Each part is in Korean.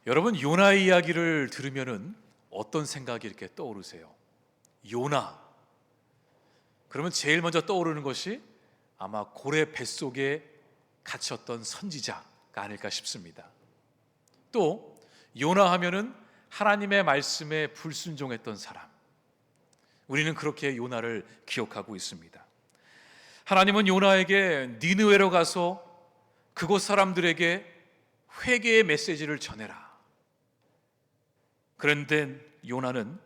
여러분, 요나의 이야기를 들으면은 어떤 생각이 이렇게 떠오르세요? 요나. 그러면 제일 먼저 떠오르는 것이 아마 고래 뱃속에 갇혔던 선지자가 아닐까 싶습니다. 또 요나 하면은 하나님의 말씀에 불순종했던 사람. 우리는 그렇게 요나를 기억하고 있습니다. 하나님은 요나에게 니느웨로 가서 그곳 사람들에게 회개의 메시지를 전해라. 그런데 요나는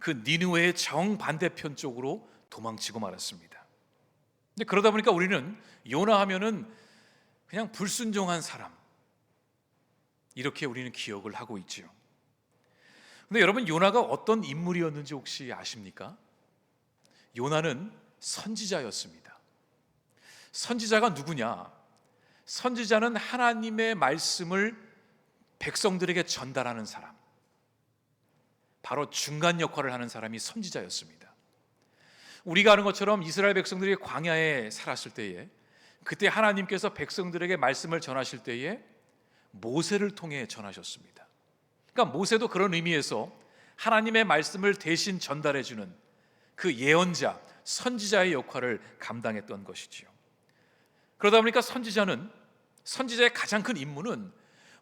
그 니느웨의 정반대편 쪽으로 도망치고 말았습니다. 근데 그러다 보니까 우리는 요나 하면은 그냥 불순종한 사람, 이렇게 우리는 기억을 하고 있지요. 근데 여러분, 요나가 어떤 인물이었는지 혹시 아십니까? 요나는 선지자였습니다. 선지자가 누구냐? 선지자는 하나님의 말씀을 백성들에게 전달하는 사람, 바로 중간 역할을 하는 사람이 선지자였습니다. 우리가 아는 것처럼 이스라엘 백성들이 광야에 살았을 때에, 그때 하나님께서 백성들에게 말씀을 전하실 때에 모세를 통해 전하셨습니다. 그러니까 모세도 그런 의미에서 하나님의 말씀을 대신 전달해 주는 그 예언자, 선지자의 역할을 감당했던 것이지요. 그러다 보니까 선지자의 가장 큰 임무는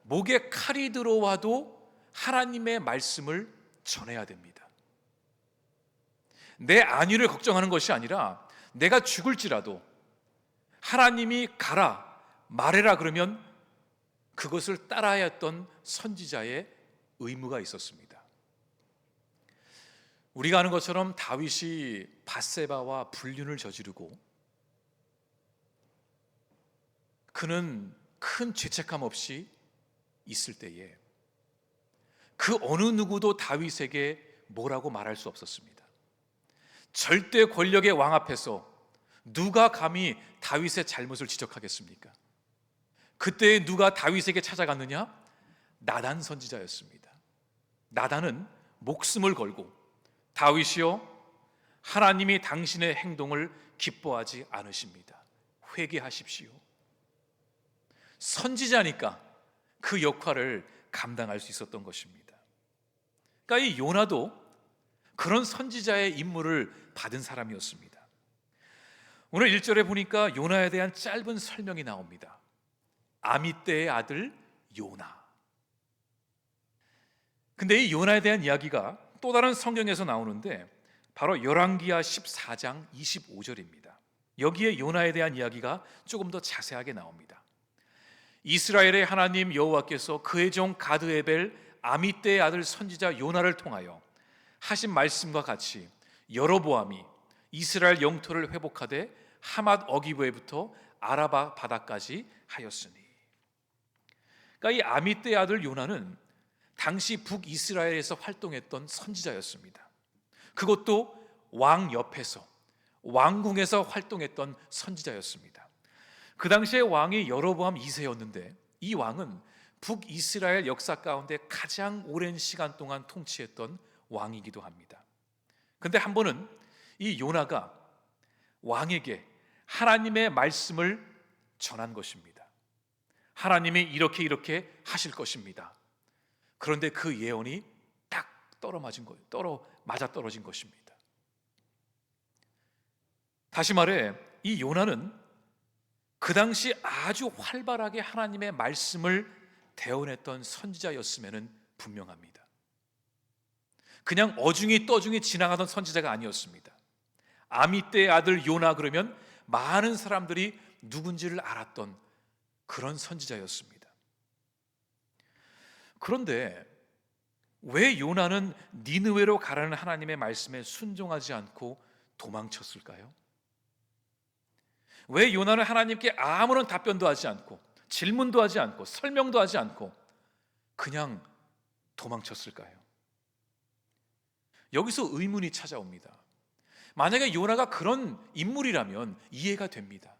목에 칼이 들어와도 하나님의 말씀을 전해야 됩니다. 내 안위를 걱정하는 것이 아니라 내가 죽을지라도 하나님이 가라, 말해라 그러면 그것을 따라야 했던 선지자의 의무가 있었습니다. 우리가 아는 것처럼 다윗이 밧세바와 불륜을 저지르고 그는 큰 죄책감 없이 있을 때에 그 어느 누구도 다윗에게 뭐라고 말할 수 없었습니다. 절대 권력의 왕 앞에서 누가 감히 다윗의 잘못을 지적하겠습니까? 그때 누가 다윗에게 찾아갔느냐? 나단 선지자였습니다. 나단은 목숨을 걸고 다윗이여, 하나님이 당신의 행동을 기뻐하지 않으십니다. 회개하십시오. 선지자니까 그 역할을 감당할 수 있었던 것입니다. 그러니까 이 요나도 그런 선지자의 임무를 받은 사람이었습니다. 오늘 1절에 보니까 요나에 대한 짧은 설명이 나옵니다. 아미떼의 아들 요나. 근데 이 요나에 대한 이야기가 또 다른 성경에서 나오는데 바로 열왕기하 14장 25절입니다. 여기에 요나에 대한 이야기가 조금 더 자세하게 나옵니다. 이스라엘의 하나님 여호와께서 그의 종 가드에벨 아미떼의 아들 선지자 요나를 통하여 하신 말씀과 같이 여로보암이 이스라엘 영토를 회복하되 하맛 어기브에부터 아라바 바다까지 하였으니. 그러니까 이 아미떼의 아들 요나는 당시 북이스라엘에서 활동했던 선지자였습니다. 그것도 왕 옆에서, 왕궁에서 활동했던 선지자였습니다. 그 당시에 왕이 여로보암 2세였는데 이 왕은 북이스라엘 역사 가운데 가장 오랜 시간 동안 통치했던 왕이기도 합니다. 그런데 한 번은 이 요나가 왕에게 하나님의 말씀을 전한 것입니다. 하나님이 이렇게 하실 것입니다. 그런데 그 예언이 딱 맞아 떨어진 것입니다. 다시 말해, 이 요나는 그 당시 아주 활발하게 하나님의 말씀을 대언했던 선지자였음에는 분명합니다. 그냥 어중이 떠중이 지나가던 선지자가 아니었습니다. 아미떼의 아들 요나 그러면 많은 사람들이 누군지를 알았던 그런 선지자였습니다. 그런데 왜 요나는 니느웨로 가라는 하나님의 말씀에 순종하지 않고 도망쳤을까요? 왜 요나는 하나님께 아무런 답변도 하지 않고 질문도 하지 않고 설명도 하지 않고 그냥 도망쳤을까요? 여기서 의문이 찾아옵니다. 만약에 요나가 그런 인물이라면 이해가 됩니다.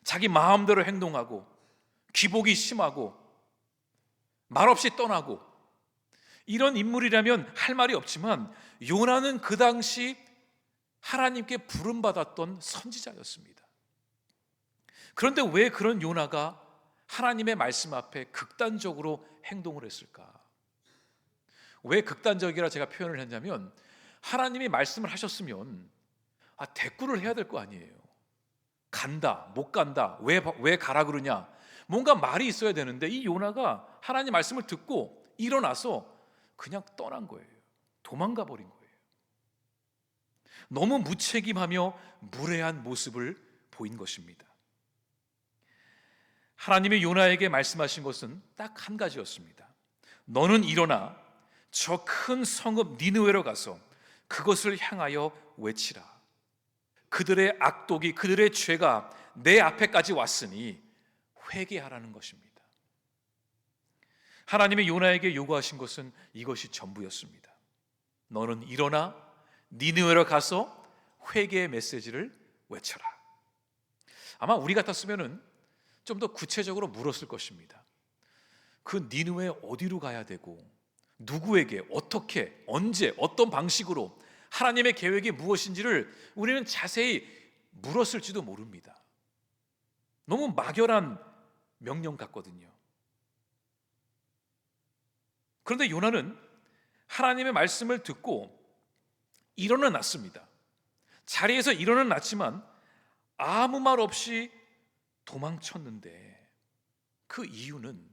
자기 마음대로 행동하고 기복이 심하고 말없이 떠나고 이런 인물이라면 할 말이 없지만 요나는 그 당시 하나님께 부름받았던 선지자였습니다. 그런데 왜 그런 요나가 하나님의 말씀 앞에 극단적으로 행동을 했을까? 왜 극단적이라 제가 표현을 했냐면, 하나님이 말씀을 하셨으면 대꾸를 해야 될 거 아니에요. 간다, 못 간다, 왜 가라 그러냐, 뭔가 말이 있어야 되는데, 이 요나가 하나님 말씀을 듣고 일어나서 그냥 떠난 거예요. 도망가 버린 거예요. 너무 무책임하며 무례한 모습을 보인 것입니다. 하나님이 요나에게 말씀하신 것은 딱 한 가지였습니다. 너는 일어나 저 큰 성읍 니느웨로 가서 그것을 향하여 외치라. 그들의 악독이, 그들의 죄가 내 앞에까지 왔으니 회개하라는 것입니다. 하나님이 요나에게 요구하신 것은 이것이 전부였습니다. 너는 일어나 니느웨로 가서 회개의 메시지를 외쳐라. 아마 우리 같았으면은 좀 더 구체적으로 물었을 것입니다. 그 니느웨 어디로 가야 되고, 누구에게, 어떻게, 언제, 어떤 방식으로, 하나님의 계획이 무엇인지를 우리는 자세히 물었을지도 모릅니다. 너무 막연한 명령 같거든요. 그런데 요나는 하나님의 말씀을 듣고 일어나 났습니다. 자리에서 일어나 났지만 아무 말 없이 도망쳤는데, 그 이유는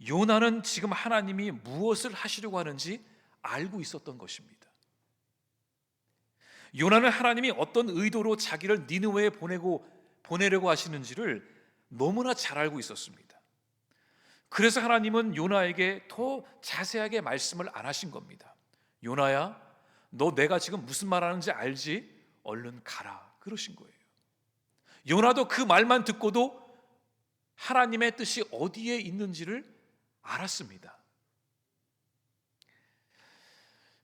요나는 지금 하나님이 무엇을 하시려고 하는지 알고 있었던 것입니다. 요나는 하나님이 어떤 의도로 자기를 니느웨에 보내려고 하시는지를 너무나 잘 알고 있었습니다. 그래서 하나님은 요나에게 더 자세하게 말씀을 안 하신 겁니다. 요나야, 너 내가 지금 무슨 말하는지 알지? 얼른 가라, 그러신 거예요. 요나도 그 말만 듣고도 하나님의 뜻이 어디에 있는지를 알았습니다.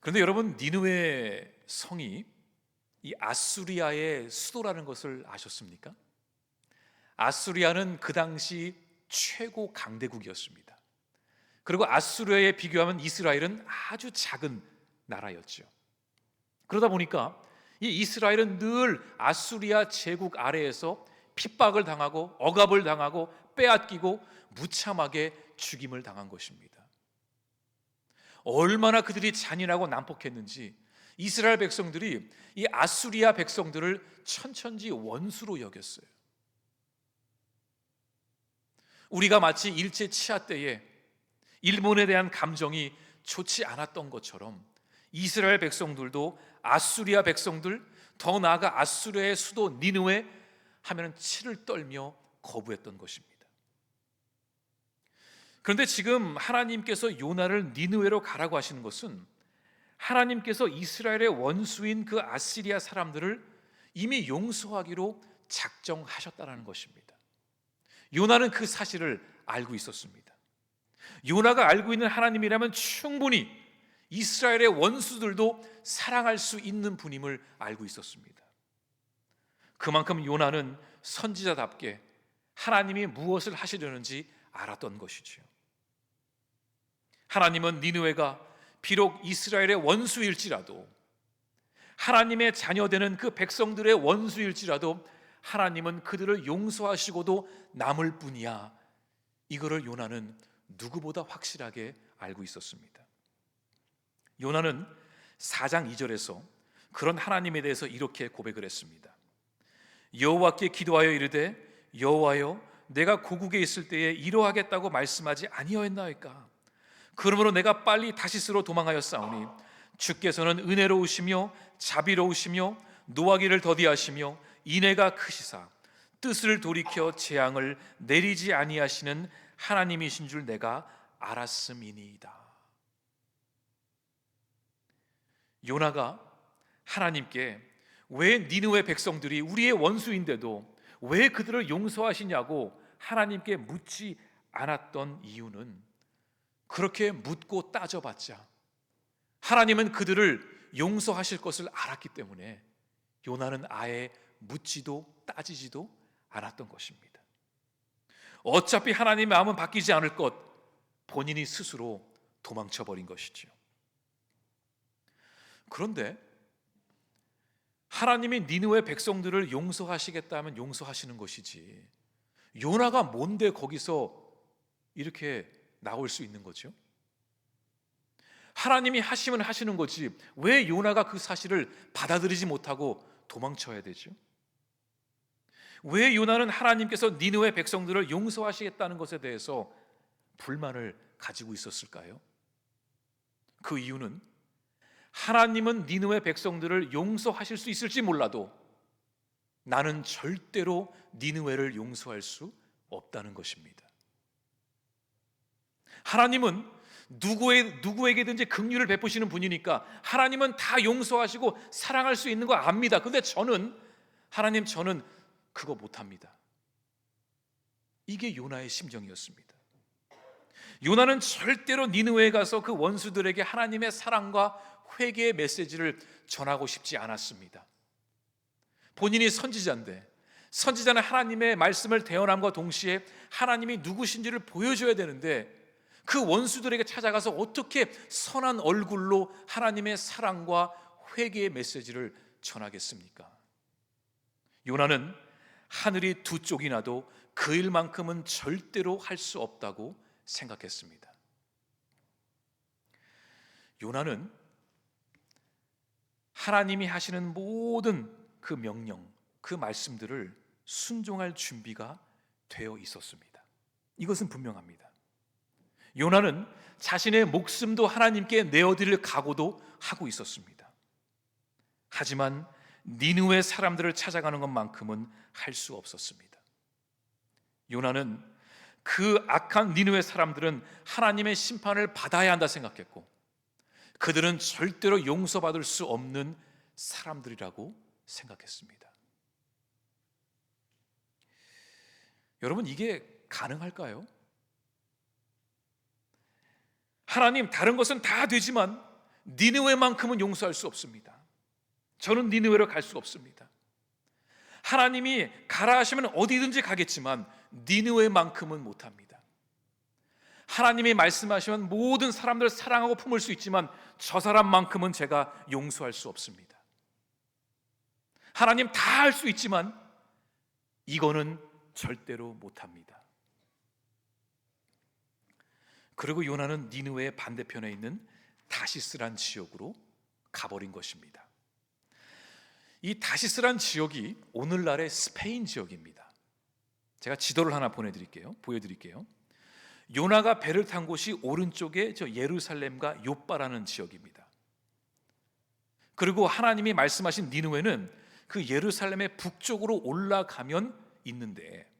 그런데 여러분, 니느웨 성이 이 아수리아의 수도라는 것을 아셨습니까? 아수리아는 그 당시 최고 강대국이었습니다. 그리고 아수리아에 비교하면 이스라엘은 아주 작은 나라였죠. 그러다 보니까 이 이스라엘은 늘 아수리아 제국 아래에서 핍박을 당하고 억압을 당하고 빼앗기고 무참하게 죽임을 당한 것입니다. 얼마나 그들이 잔인하고 난폭했는지 이스라엘 백성들이 이 아수리아 백성들을 천천지 원수로 여겼어요. 우리가 마치 일제 치하 때에 일본에 대한 감정이 좋지 않았던 것처럼 이스라엘 백성들도 아수리아 백성들, 더 나아가 아수리아의 수도 니느웨 하면 치를 떨며 거부했던 것입니다. 그런데 지금 하나님께서 요나를 니느웨로 가라고 하시는 것은 하나님께서 이스라엘의 원수인 그 아시리아 사람들을 이미 용서하기로 작정하셨다는 것입니다. 요나는 그 사실을 알고 있었습니다. 요나가 알고 있는 하나님이라면 충분히 이스라엘의 원수들도 사랑할 수 있는 분임을 알고 있었습니다. 그만큼 요나는 선지자답게 하나님이 무엇을 하시려는지 알았던 것이지요. 하나님은 니느웨가 비록 이스라엘의 원수일지라도, 하나님의 자녀되는 그 백성들의 원수일지라도 하나님은 그들을 용서하시고도 남을 뿐이야, 이거를 요나는 누구보다 확실하게 알고 있었습니다. 요나는 4장 2절에서 그런 하나님에 대해서 이렇게 고백을 했습니다. 여호와께 기도하여 이르되 여호와여, 내가 고국에 있을 때에 이러하겠다고 말씀하지 아니하였나이까? 그러므로 내가 빨리 다시스로 도망하였사오니 주께서는 은혜로우시며 자비로우시며 노하기를 더디하시며 인애가 크시사 뜻을 돌이켜 재앙을 내리지 아니하시는 하나님이신 줄 내가 알았음이니이다. 요나가 하나님께 왜 니느웨 백성들이 우리의 원수인데도 왜 그들을 용서하시냐고 하나님께 묻지 않았던 이유는, 그렇게 묻고 따져봤자 하나님은 그들을 용서하실 것을 알았기 때문에 요나는 아예 묻지도 따지지도 않았던 것입니다. 어차피 하나님의 마음은 바뀌지 않을 것, 본인이 스스로 도망쳐버린 것이죠. 그런데 하나님이 니느웨 백성들을 용서하시겠다면 용서하시는 것이지, 요나가 뭔데 거기서 이렇게 나올 수 있는 거죠? 하나님이 하시면 하시는 거지 왜 요나가 그 사실을 받아들이지 못하고 도망쳐야 되죠? 왜 요나는 하나님께서 니느웨 백성들을 용서하시겠다는 것에 대해서 불만을 가지고 있었을까요? 그 이유는 하나님은 니느웨 백성들을 용서하실 수 있을지 몰라도 나는 절대로 니느웨를 용서할 수 없다는 것입니다. 하나님은 누구에게든지 긍휼을 베푸시는 분이니까 하나님은 다 용서하시고 사랑할 수 있는 거 압니다. 근데 하나님 저는 그거 못합니다. 이게 요나의 심정이었습니다. 요나는 절대로 니느웨에 가서 그 원수들에게 하나님의 사랑과 회개의 메시지를 전하고 싶지 않았습니다. 본인이 선지자인데 선지자는 하나님의 말씀을 대언함과 동시에 하나님이 누구신지를 보여줘야 되는데 그 원수들에게 찾아가서 어떻게 선한 얼굴로 하나님의 사랑과 회개의 메시지를 전하겠습니까? 요나는 하늘이 두 쪽이 나도 그 일만큼은 절대로 할 수 없다고 생각했습니다. 요나는 하나님이 하시는 모든 그 명령, 그 말씀들을 순종할 준비가 되어 있었습니다. 이것은 분명합니다. 요나는 자신의 목숨도 하나님께 내어드릴 각오도 하고 있었습니다. 하지만 니느웨 사람들을 찾아가는 것만큼은 할 수 없었습니다. 요나는 그 악한 니느웨 사람들은 하나님의 심판을 받아야 한다 생각했고 그들은 절대로 용서받을 수 없는 사람들이라고 생각했습니다. 여러분, 이게 가능할까요? 하나님, 다른 것은 다 되지만 니느웨만큼은 용서할 수 없습니다. 저는 니느웨로 갈 수 없습니다. 하나님이 가라 하시면 어디든지 가겠지만 니느웨만큼은 못합니다. 하나님이 말씀하시면 모든 사람들을 사랑하고 품을 수 있지만 저 사람만큼은 제가 용서할 수 없습니다. 하나님 다 할 수 있지만 이거는 절대로 못합니다. 그리고 요나는 니느웨의 반대편에 있는 다시스란 지역으로 가버린 것입니다. 이 다시스란 지역이 오늘날의 스페인 지역입니다. 제가 지도를 하나 보여드릴게요. 요나가 배를 탄 곳이 오른쪽에 저 예루살렘과 요빠라는 지역입니다. 그리고 하나님이 말씀하신 니느웨는 그 예루살렘의 북쪽으로 올라가면 있는데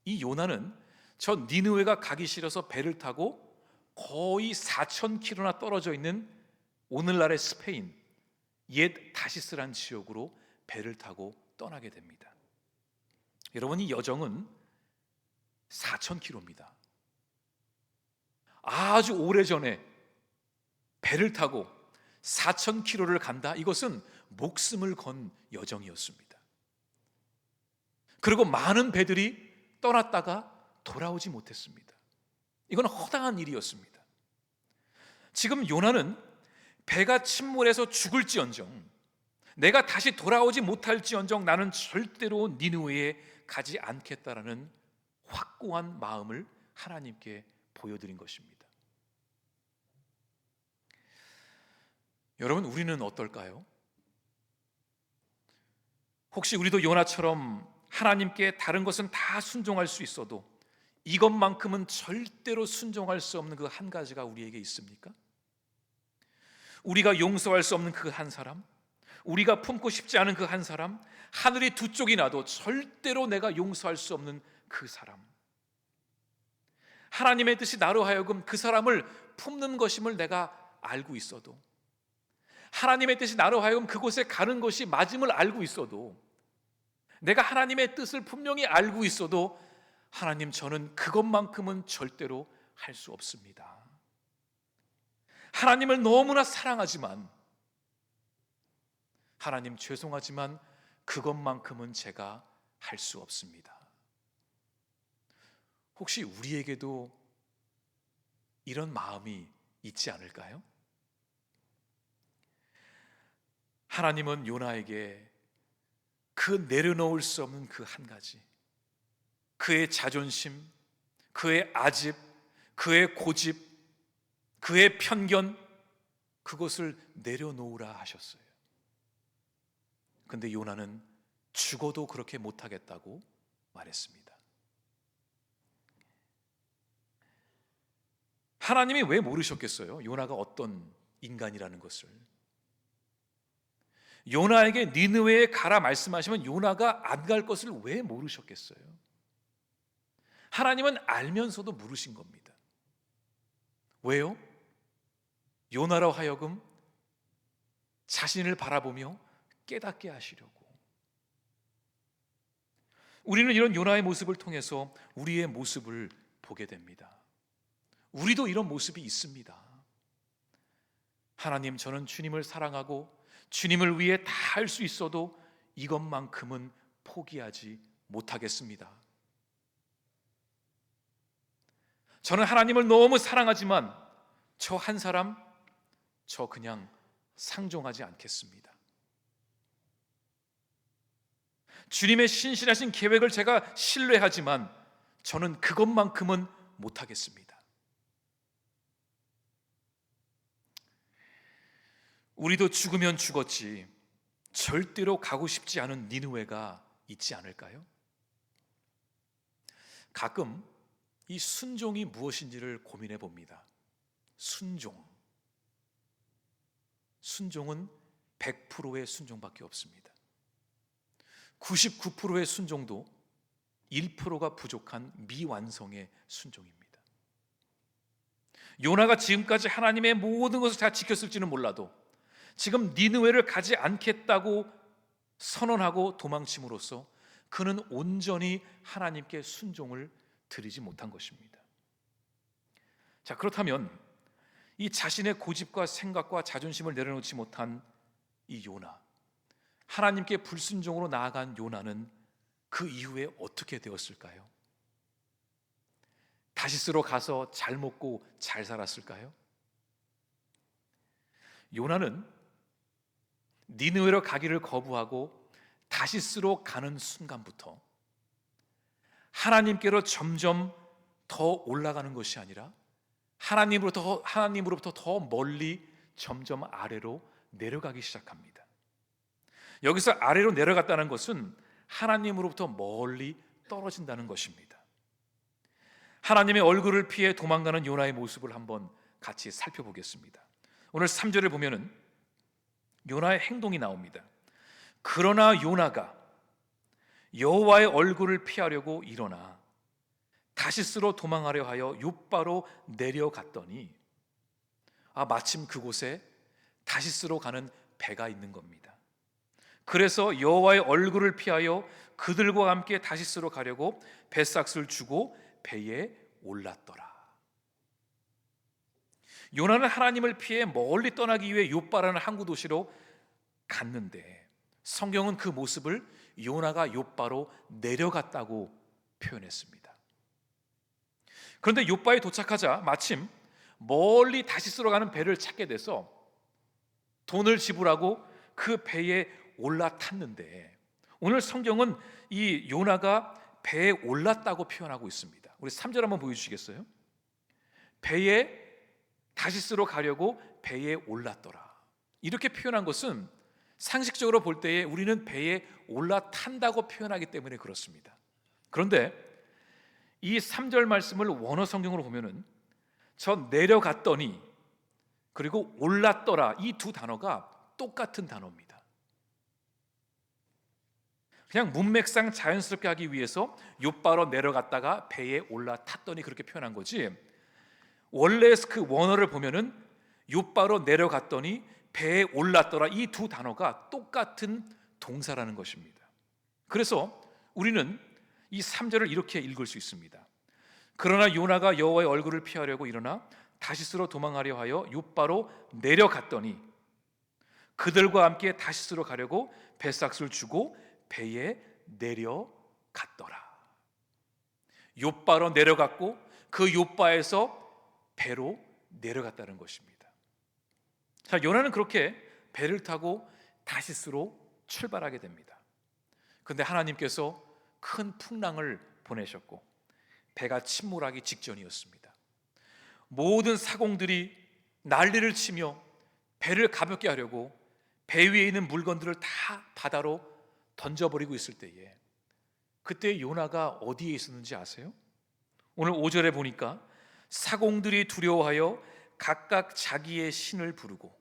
이 요나는 저 니느웨가 가기 싫어서 배를 타고 거의 4,000km나 떨어져 있는 오늘날의 스페인 옛 다시스란 지역으로 배를 타고 떠나게 됩니다. 여러분, 이 여정은 4,000km입니다. 아주 오래전에 배를 타고 4,000km를 간다? 이것은 목숨을 건 여정이었습니다. 그리고 많은 배들이 떠났다가 돌아오지 못했습니다. 이건 허다한 일이었습니다. 지금 요나는 배가 침몰해서 죽을지언정 내가 다시 돌아오지 못할지언정 나는 절대로 니느웨에 가지 않겠다라는 확고한 마음을 하나님께 보여드린 것입니다. 여러분, 우리는 어떨까요? 혹시 우리도 요나처럼 하나님께 다른 것은 다 순종할 수 있어도 이것만큼은 절대로 순종할 수 없는 그 한 가지가 우리에게 있습니까? 우리가 용서할 수 없는 그 한 사람, 우리가 품고 싶지 않은 그 한 사람, 하늘이 두 쪽이 나도 절대로 내가 용서할 수 없는 그 사람, 하나님의 뜻이 나로 하여금 그 사람을 품는 것임을 내가 알고 있어도, 하나님의 뜻이 나로 하여금 그곳에 가는 것이 맞음을 알고 있어도, 내가 하나님의 뜻을 분명히 알고 있어도 하나님, 저는 그것만큼은 절대로 할 수 없습니다. 하나님을 너무나 사랑하지만 하나님, 죄송하지만 그것만큼은 제가 할 수 없습니다. 혹시 우리에게도 이런 마음이 있지 않을까요? 하나님은 요나에게 그 내려놓을 수 없는 그 한 가지, 그의 자존심, 그의 아집, 그의 고집, 그의 편견, 그것을 내려놓으라 하셨어요. 근데 요나는 죽어도 그렇게 못하겠다고 말했습니다. 하나님이 왜 모르셨겠어요? 요나가 어떤 인간이라는 것을. 요나에게 니느웨에 가라 말씀하시면 요나가 안 갈 것을 왜 모르셨겠어요? 하나님은 알면서도 물으신 겁니다. 왜요? 요나로 하여금 자신을 바라보며 깨닫게 하시려고. 우리는 이런 요나의 모습을 통해서 우리의 모습을 보게 됩니다. 우리도 이런 모습이 있습니다. 하나님, 저는 주님을 사랑하고 주님을 위해 다 할 수 있어도 이것만큼은 포기하지 못하겠습니다. 저는 하나님을 너무 사랑하지만 저 한 사람, 저 그냥 상종하지 않겠습니다. 주님의 신실하신 계획을 제가 신뢰하지만 저는 그것만큼은 못하겠습니다. 우리도 죽으면 죽었지 절대로 가고 싶지 않은 니느웨가 있지 않을까요? 가끔 이 순종이 무엇인지를 고민해 봅니다. 순종은 100%의 순종밖에 없습니다. 99%의 순종도 1%가 부족한 미완성의 순종입니다. 요나가 지금까지 하나님의 모든 것을 다 지켰을지는 몰라도 지금 니느웨를 가지 않겠다고 선언하고 도망침으로써 그는 온전히 하나님께 순종을 드리지 못한 것입니다. 자, 그렇다면 이 자신의 고집과 생각과 자존심을 내려놓지 못한 이 요나, 하나님께 불순종으로 나아간 요나는 그 이후에 어떻게 되었을까요? 다시스로 가서 잘 먹고 잘 살았을까요? 요나는 니느웨로 가기를 거부하고 다시스로 가는 순간부터 하나님께로 점점 더 올라가는 것이 아니라 하나님으로부터 더 멀리 점점 아래로 내려가기 시작합니다. 여기서 아래로 내려갔다는 것은 하나님으로부터 멀리 떨어진다는 것입니다. 하나님의 얼굴을 피해 도망가는 요나의 모습을 한번 같이 살펴보겠습니다. 오늘 3절을 보면은 요나의 행동이 나옵니다. 그러나 요나가 여호와의 얼굴을 피하려고 일어나 다시스로 도망하려 하여 욥바로 내려갔더니 마침 그곳에 다시스로 가는 배가 있는 겁니다. 그래서 여호와의 얼굴을 피하여 그들과 함께 다시스로 가려고 뱃삭을 주고 배에 올랐더라. 요나는 하나님을 피해 멀리 떠나기 위해 욥바라는 항구 도시로 갔는데 성경은 그 모습을 요나가 욥바로 내려갔다고 표현했습니다. 그런데 욥바에 도착하자 마침 멀리 다시스로 가는 배를 찾게 돼서 돈을 지불하고 그 배에 올라탔는데 오늘 성경은 이 요나가 배에 올랐다고 표현하고 있습니다. 우리 3절 한번 보여주시겠어요? 배에 다시스로 가려고 배에 올랐더라. 이렇게 표현한 것은 상식적으로 볼 때에 우리는 배에 올라탄다고 표현하기 때문에 그렇습니다. 그런데 이 3절 말씀을 원어 성경으로 보면은 저 내려갔더니 그리고 올랐더라 이 두 단어가 똑같은 단어입니다. 그냥 문맥상 자연스럽게 하기 위해서 욥바로 내려갔다가 배에 올라탔더니 그렇게 표현한 거지 원래 그 원어를 보면은 욥바로 내려갔더니 배에 올랐더라 이 두 단어가 똑같은 동사라는 것입니다. 그래서 우리는 이 3절을 이렇게 읽을 수 있습니다. 그러나 요나가 여호와의 얼굴을 피하려고 일어나 다시스로 도망하려 하여 욥바로 내려갔더니 그들과 함께 다시스로 가려고 뱃삭을 주고 배에 내려갔더라. 욥바로 내려갔고 그 욥바에서 배로 내려갔다는 것입니다. 자, 요나는 그렇게 배를 타고 다시스로 출발하게 됩니다. 그런데 하나님께서 큰 풍랑을 보내셨고 배가 침몰하기 직전이었습니다. 모든 사공들이 난리를 치며 배를 가볍게 하려고 배 위에 있는 물건들을 다 바다로 던져버리고 있을 때에 그때 요나가 어디에 있었는지 아세요? 오늘 5절에 보니까 사공들이 두려워하여 각각 자기의 신을 부르고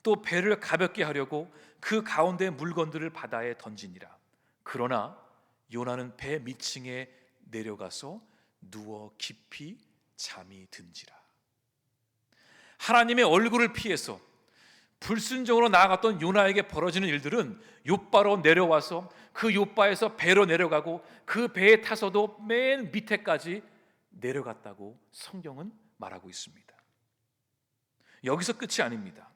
또 배를 가볍게 하려고 그 가운데 물건들을 바다에 던지니라. 그러나 요나는 배 밑층에 내려가서 누워 깊이 잠이 든지라. 하나님의 얼굴을 피해서 불순종으로 나아갔던 요나에게 벌어지는 일들은 욥바로 내려와서 그 욥바에서 배로 내려가고 그 배에 타서도 맨 밑에까지 내려갔다고 성경은 말하고 있습니다. 여기서 끝이 아닙니다.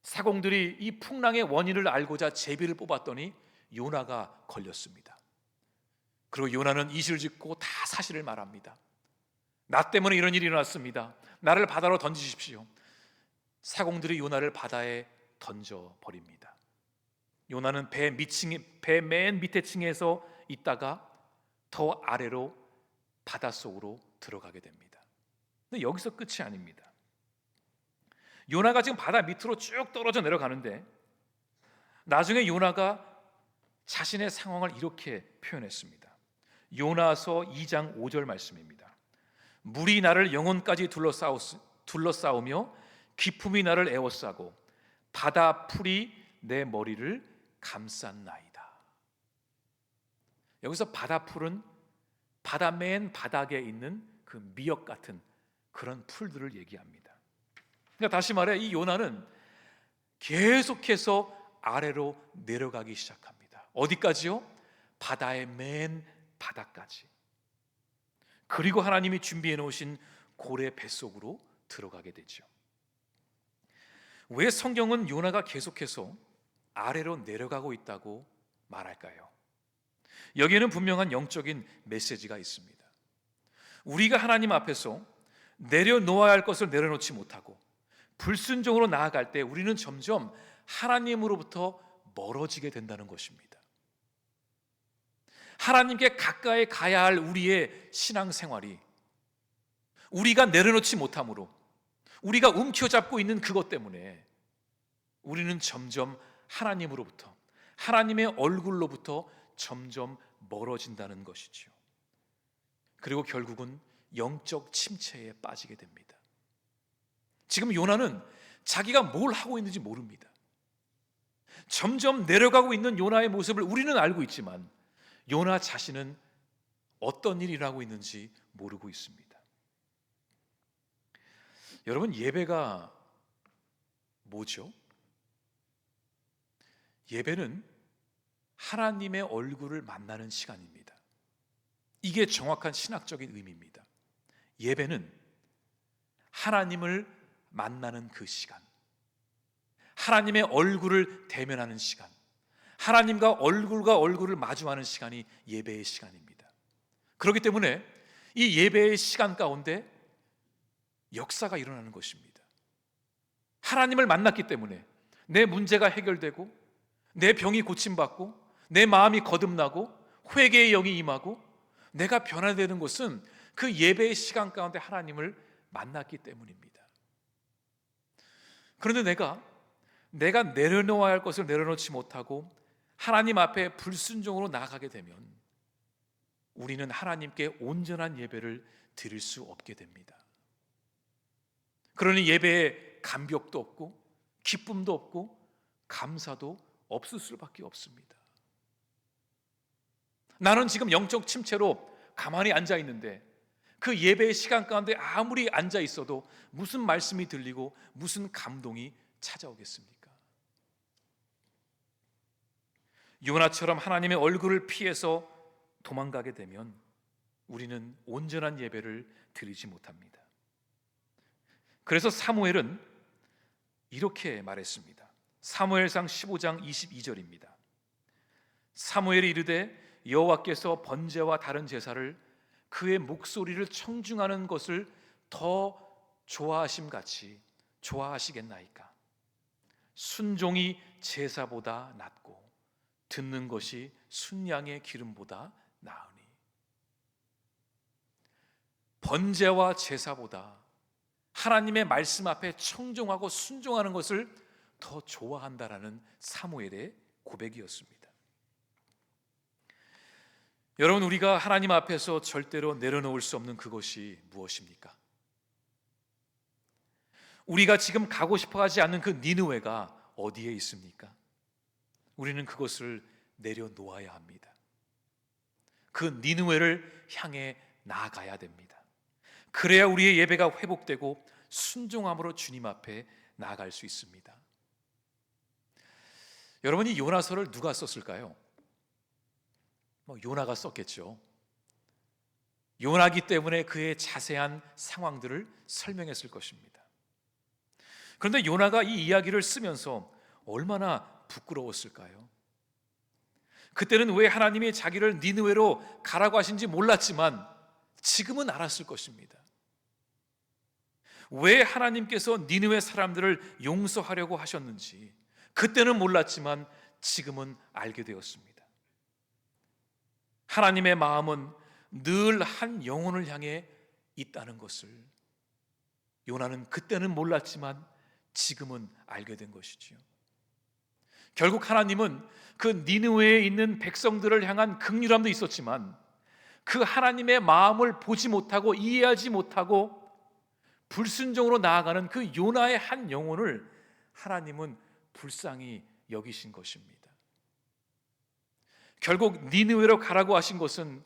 사공들이 이 풍랑의 원인을 알고자 제비를 뽑았더니 요나가 걸렸습니다. 그리고 요나는 이실을 짓고 다 사실을 말합니다. 나 때문에 이런 일이 일어났습니다. 나를 바다로 던지십시오. 사공들이 요나를 바다에 던져버립니다. 요나는 배 맨 밑에 층에서 있다가 더 아래로 바닷속으로 들어가게 됩니다. 근데 여기서 끝이 아닙니다. 요나가 지금 바다 밑으로 쭉 떨어져 내려가는데 나중에 요나가 자신의 상황을 이렇게 표현했습니다. 요나서 2장 5절 말씀입니다. 물이 나를 영혼까지 둘러싸우며 기품이 나를 에워싸고 바다 풀이 내 머리를 감쌌나이다. 여기서 바다 풀은 바다 맨 바닥에 있는 그 미역 같은 그런 풀들을 얘기합니다. 그러니까 다시 말해 이 요나는 계속해서 아래로 내려가기 시작합니다. 어디까지요? 바다의 맨 바닥까지. 그리고 하나님이 준비해 놓으신 고래 뱃속으로 들어가게 되죠. 왜 성경은 요나가 계속해서 아래로 내려가고 있다고 말할까요? 여기에는 분명한 영적인 메시지가 있습니다. 우리가 하나님 앞에서 내려놓아야 할 것을 내려놓지 못하고 불순종으로 나아갈 때 우리는 점점 하나님으로부터 멀어지게 된다는 것입니다. 하나님께 가까이 가야 할 우리의 신앙생활이 우리가 내려놓지 못함으로 우리가 움켜잡고 있는 그것 때문에 우리는 점점 하나님으로부터 하나님의 얼굴로부터 점점 멀어진다는 것이죠. 그리고 결국은 영적 침체에 빠지게 됩니다. 지금 요나는 자기가 뭘 하고 있는지 모릅니다. 점점 내려가고 있는 요나의 모습을 우리는 알고 있지만 요나 자신은 어떤 일이 일어나고 있는지 모르고 있습니다. 여러분, 예배가 뭐죠? 예배는 하나님의 얼굴을 만나는 시간입니다. 이게 정확한 신학적인 의미입니다. 예배는 하나님을 만나는 그 시간, 하나님의 얼굴을 대면하는 시간, 하나님과 얼굴을 마주하는 시간이 예배의 시간입니다. 그렇기 때문에 이 예배의 시간 가운데 역사가 일어나는 것입니다. 하나님을 만났기 때문에 내 문제가 해결되고 내 병이 고침받고 내 마음이 거듭나고 회개의 영이 임하고 내가 변화되는 것은 그 예배의 시간 가운데 하나님을 만났기 때문입니다. 그런데 내가 내려놓아야 할 것을 내려놓지 못하고 하나님 앞에 불순종으로 나아가게 되면 우리는 하나님께 온전한 예배를 드릴 수 없게 됩니다. 그러니 예배에 감격도 없고 기쁨도 없고 감사도 없을 수밖에 없습니다. 나는 지금 영적 침체로 가만히 앉아 있는데 그 예배의 시간 가운데 아무리 앉아 있어도 무슨 말씀이 들리고 무슨 감동이 찾아오겠습니까? 요나처럼 하나님의 얼굴을 피해서 도망가게 되면 우리는 온전한 예배를 드리지 못합니다. 그래서 사무엘은 이렇게 말했습니다. 사무엘상 15장 22절입니다. 사무엘이 이르되 여호와께서 번제와 다른 제사를 그의 목소리를 청중하는 것을 더 좋아하심같이 좋아하시겠나이까? 순종이 제사보다 낫고 듣는 것이 순양의 기름보다 나으니. 번제와 제사보다 하나님의 말씀 앞에 청종하고 순종하는 것을 더 좋아한다라는 사무엘의 고백이었습니다. 여러분, 우리가 하나님 앞에서 절대로 내려놓을 수 없는 그것이 무엇입니까? 우리가 지금 가고 싶어 하지 않는 그 니느웨가 어디에 있습니까? 우리는 그것을 내려놓아야 합니다. 그 니느웨를 향해 나아가야 됩니다. 그래야 우리의 예배가 회복되고 순종함으로 주님 앞에 나아갈 수 있습니다. 여러분이 요나서를 누가 썼을까요? 요나가 썼겠죠. 요나기 때문에 그의 자세한 상황들을 설명했을 것입니다. 그런데 요나가 이 이야기를 쓰면서 얼마나 부끄러웠을까요? 그때는 왜 하나님이 자기를 니느웨로 가라고 하신지 몰랐지만 지금은 알았을 것입니다. 왜 하나님께서 니느웨 사람들을 용서하려고 하셨는지 그때는 몰랐지만 지금은 알게 되었습니다. 하나님의 마음은 늘 한 영혼을 향해 있다는 것을 요나는 그때는 몰랐지만 지금은 알게 된 것이지요. 결국 하나님은 그 니느웨에 있는 백성들을 향한 긍휼함도 있었지만 그 하나님의 마음을 보지 못하고 이해하지 못하고 불순종으로 나아가는 그 요나의 한 영혼을 하나님은 불쌍히 여기신 것입니다. 결국 니느웨로 가라고 하신 것은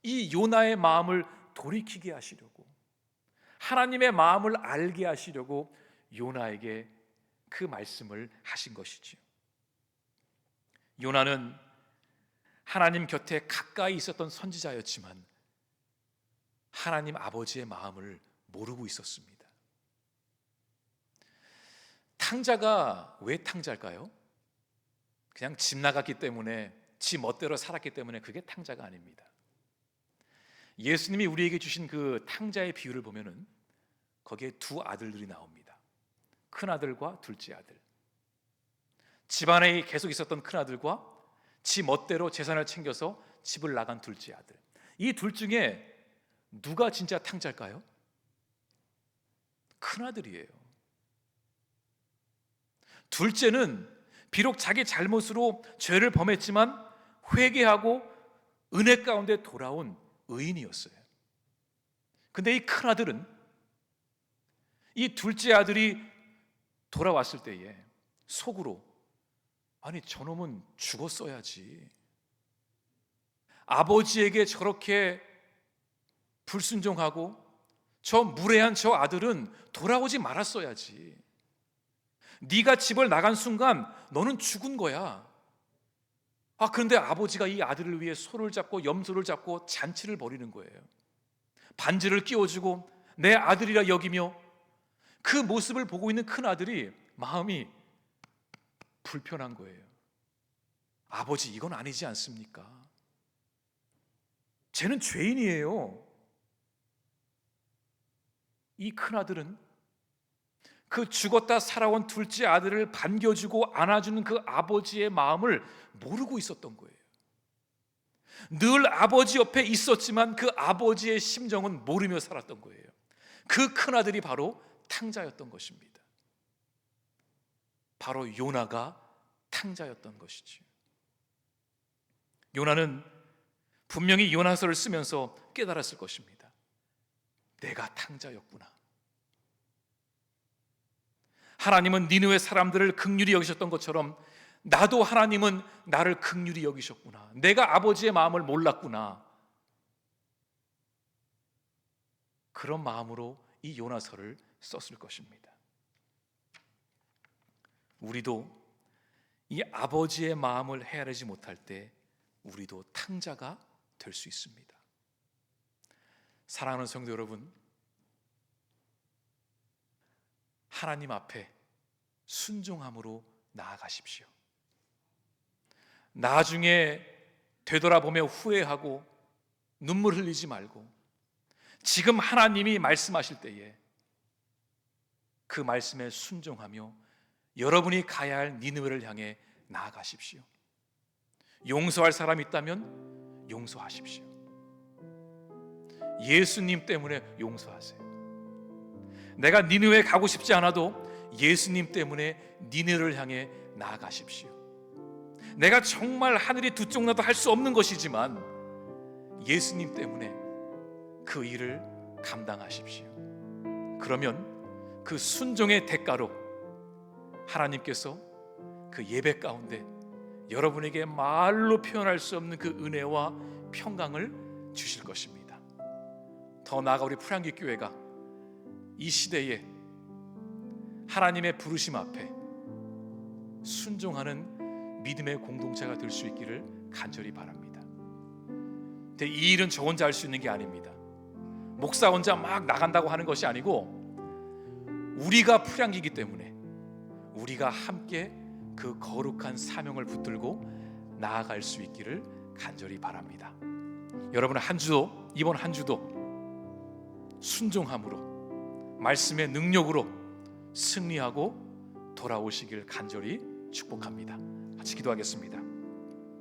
이 요나의 마음을 돌이키게 하시려고, 하나님의 마음을 알게 하시려고 요나에게 그 말씀을 하신 것이지요. 요나는 하나님 곁에 가까이 있었던 선지자였지만 하나님 아버지의 마음을 모르고 있었습니다. 탕자가 왜 탕자일까요? 그냥 집 나갔기 때문에, 지 멋대로 살았기 때문에 그게 탕자가 아닙니다. 예수님이 우리에게 주신 그 탕자의 비유를 보면은 거기에 두 아들들이 나옵니다. 큰 아들과 둘째 아들. 집안에 계속 있었던 큰 아들과 지 멋대로 재산을 챙겨서 집을 나간 둘째 아들. 이 둘 중에 누가 진짜 탕자일까요? 큰 아들이에요. 둘째는 비록 자기 잘못으로 죄를 범했지만 회개하고 은혜 가운데 돌아온 의인이었어요. 근데 이 큰 아들은, 이 둘째 아들이 돌아왔을 때에 속으로, 아니 저놈은 죽었어야지, 아버지에게 저렇게 불순종하고 저 무례한 저 아들은 돌아오지 말았어야지, 네가 집을 나간 순간 너는 죽은 거야. 그런데 아버지가 이 아들을 위해 소를 잡고 염소를 잡고 잔치를 벌이는 거예요. 반지를 끼워주고 내 아들이라 여기며, 그 모습을 보고 있는 큰 아들이 마음이 불편한 거예요. 아버지, 이건 아니지 않습니까? 쟤는 죄인이에요. 이 큰 아들은 그 죽었다 살아온 둘째 아들을 반겨주고 안아주는 그 아버지의 마음을 모르고 있었던 거예요. 늘 아버지 옆에 있었지만 그 아버지의 심정은 모르며 살았던 거예요. 그 큰 아들이 바로 탕자였던 것입니다. 바로 요나가 탕자였던 것이죠. 요나는 분명히 요나서를 쓰면서 깨달았을 것입니다. 내가 탕자였구나. 하나님은 니느웨 사람들을 긍휼히 여기셨던 것처럼 나도 하나님은 나를 긍휼히 여기셨구나. 내가 아버지의 마음을 몰랐구나. 그런 마음으로 이 요나서를 썼을 것입니다. 우리도 이 아버지의 마음을 헤아리지 못할 때 우리도 탕자가 될 수 있습니다. 사랑하는 성도 여러분, 하나님 앞에 순종함으로 나아가십시오. 나중에 되돌아보며 후회하고 눈물 흘리지 말고 지금 하나님이 말씀하실 때에 그 말씀에 순종하며 여러분이 가야 할 니느웨를 향해 나아가십시오. 용서할 사람이 있다면 용서하십시오. 예수님 때문에 용서하세요. 내가 니느웨 가고 싶지 않아도 예수님 때문에 니느웨를 향해 나아가십시오. 내가 정말 하늘이 두 쪽 나도 할 수 없는 것이지만 예수님 때문에 그 일을 감당하십시오. 그러면 그 순종의 대가로 하나님께서 그 예배 가운데 여러분에게 말로 표현할 수 없는 그 은혜와 평강을 주실 것입니다. 더 나아가 우리 풀향기 교회가 이 시대에 하나님의 부르심 앞에 순종하는 믿음의 공동체가 될 수 있기를 간절히 바랍니다. 근데 이 일은 저 혼자 할 수 있는 게 아닙니다. 목사 혼자 막 나간다고 하는 것이 아니고 우리가 풀향기이기 때문에 우리가 함께 그 거룩한 사명을 붙들고 나아갈 수 있기를 간절히 바랍니다. 여러분 이번 한 주도 순종함으로 말씀의 능력으로 승리하고 돌아오시길 간절히 축복합니다. 같이 기도하겠습니다.